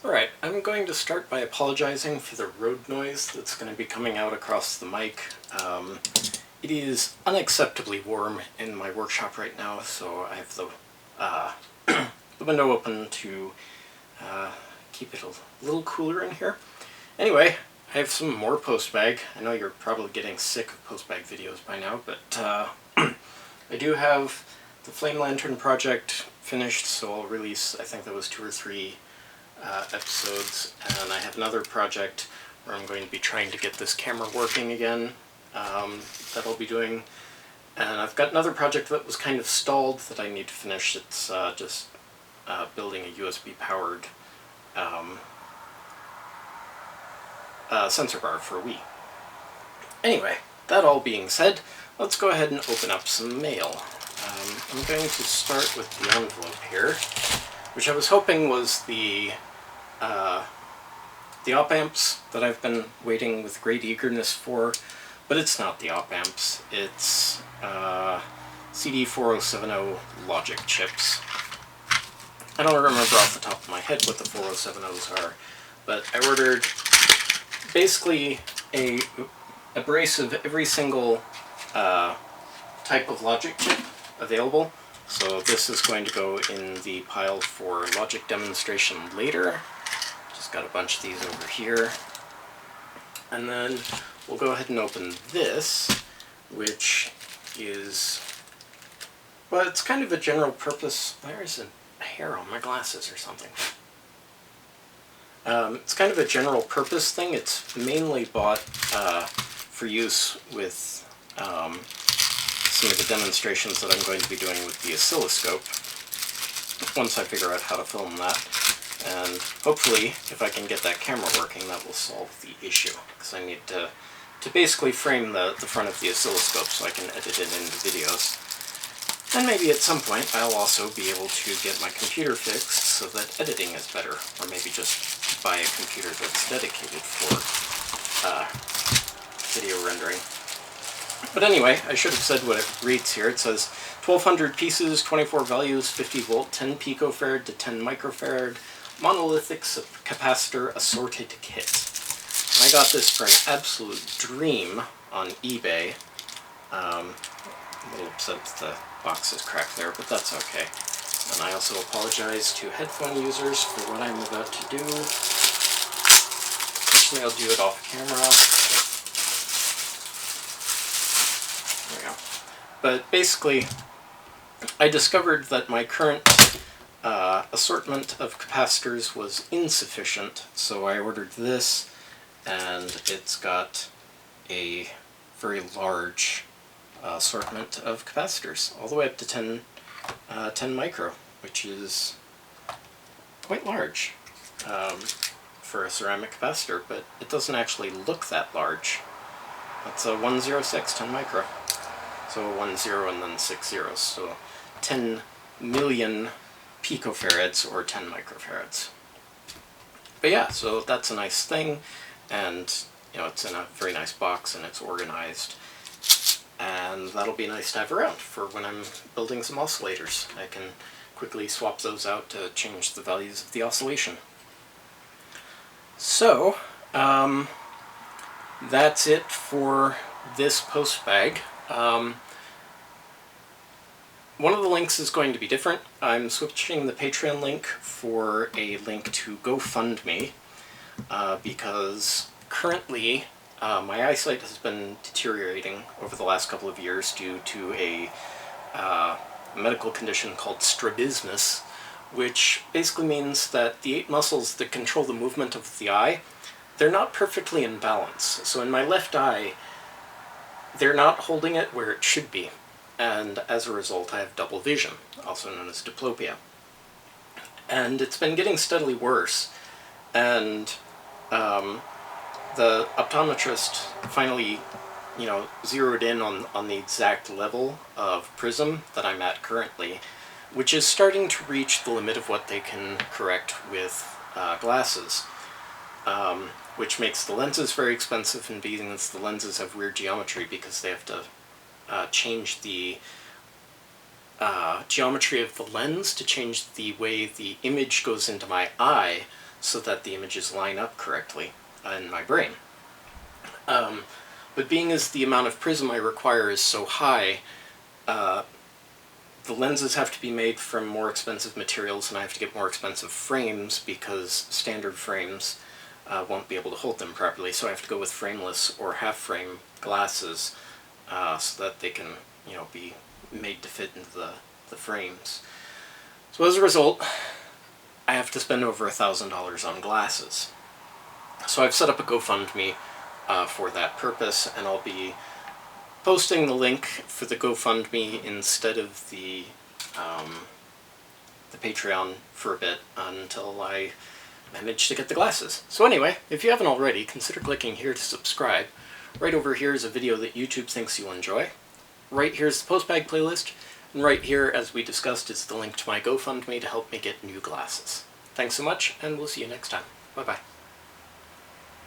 Alright, I'm going to start by apologizing for the road noise that's going to be coming out across the mic. It is unacceptably warm in my workshop right now, so I have the window open to keep it a little cooler in here. Anyway, I have some more Postbag. I know you're probably getting sick of Postbag videos by now, but I do have the Flame Lantern project finished, so I'll release, I think that was 2 or 3 episodes, and I have another project where I'm going to be trying to get this camera working again that I'll be doing, and I've got another project that was kind of stalled that I need to finish. It's just building a USB powered sensor bar for a Wii. Anyway, that all being said, let's go ahead and open up some mail. I'm going to start with the envelope here, which I was hoping was the op amps that I've been waiting with great eagerness for, but it's not the op amps. It's CD4070 logic chips. I don't remember off the top of my head what the 4070s are, but I ordered basically a brace of every single type of logic chip available. So this is going to go in the pile for logic demonstration later. Just got a bunch of these over here. And then we'll go ahead and open this, which is, well, it's kind of a general purpose. There's a hair on my glasses or something. It's kind of a general purpose thing. It's mainly bought for use with some of the demonstrations that I'm going to be doing with the oscilloscope once I figure out how to film that. And hopefully, if I can get that camera working, that will solve the issue, because I need to basically frame the front of the oscilloscope so I can edit it into videos. And maybe at some point I'll also be able to get my computer fixed so that editing is better, or maybe just buy a computer that's dedicated for video rendering. But anyway, I should have said what it reads here. It says 1200 pieces, 24 values, 50 volt, 10 picofarad to 10 microfarad, monolithic capacitor assorted kit. And I got this for an absolute dream on eBay. I'm a little upset that the box is cracked there, but that's okay. And I also apologize to headphone users for what I'm about to do. Actually, I'll do it off camera. There we go. But basically, I discovered that my current assortment of capacitors was insufficient, so I ordered this, and it's got a very large assortment of capacitors, all the way up to 10 micro, which is quite large for a ceramic capacitor, but it doesn't actually look that large. That's a 106, 10 micro. So 1 0 and then 6 zeros, so 10 million picofarads or 10 microfarads. But yeah, so that's a nice thing, and you know, it's in a very nice box and it's organized, and that'll be nice to have around for when I'm building some oscillators. I can quickly swap those out to change the values of the oscillation. So that's it for this Postbag. One of the links is going to be different. I'm switching the Patreon link for a link to GoFundMe because currently my eyesight has been deteriorating over the last couple of years due to a medical condition called strabismus, which basically means that the 8 muscles that control the movement of the eye, they're not perfectly in balance. So in my left eye, they're not holding it where it should be, and as a result I have double vision, also known as diplopia. And it's been getting steadily worse, and the optometrist finally, zeroed in on the exact level of prism that I'm at currently, which is starting to reach the limit of what they can correct with glasses. Which makes the lenses very expensive, and means the lenses have weird geometry because they have to change the geometry of the lens to change the way the image goes into my eye so that the images line up correctly in my brain. But being as the amount of prism I require is so high, the lenses have to be made from more expensive materials, and I have to get more expensive frames because standard frames won't be able to hold them properly. So I have to go with frameless or half-frame glasses so that they can, be made to fit into the frames. So as a result, I have to spend over $1,000 on glasses. So I've set up a GoFundMe for that purpose, and I'll be posting the link for the GoFundMe instead of the Patreon for a bit until I manage to get the glasses. So anyway, if you haven't already, consider clicking here to subscribe. Right over here is a video that YouTube thinks you'll enjoy. Right here is the Postbag playlist, and right here, as we discussed, is the link to my GoFundMe to help me get new glasses. Thanks so much, and we'll see you next time. Bye-bye.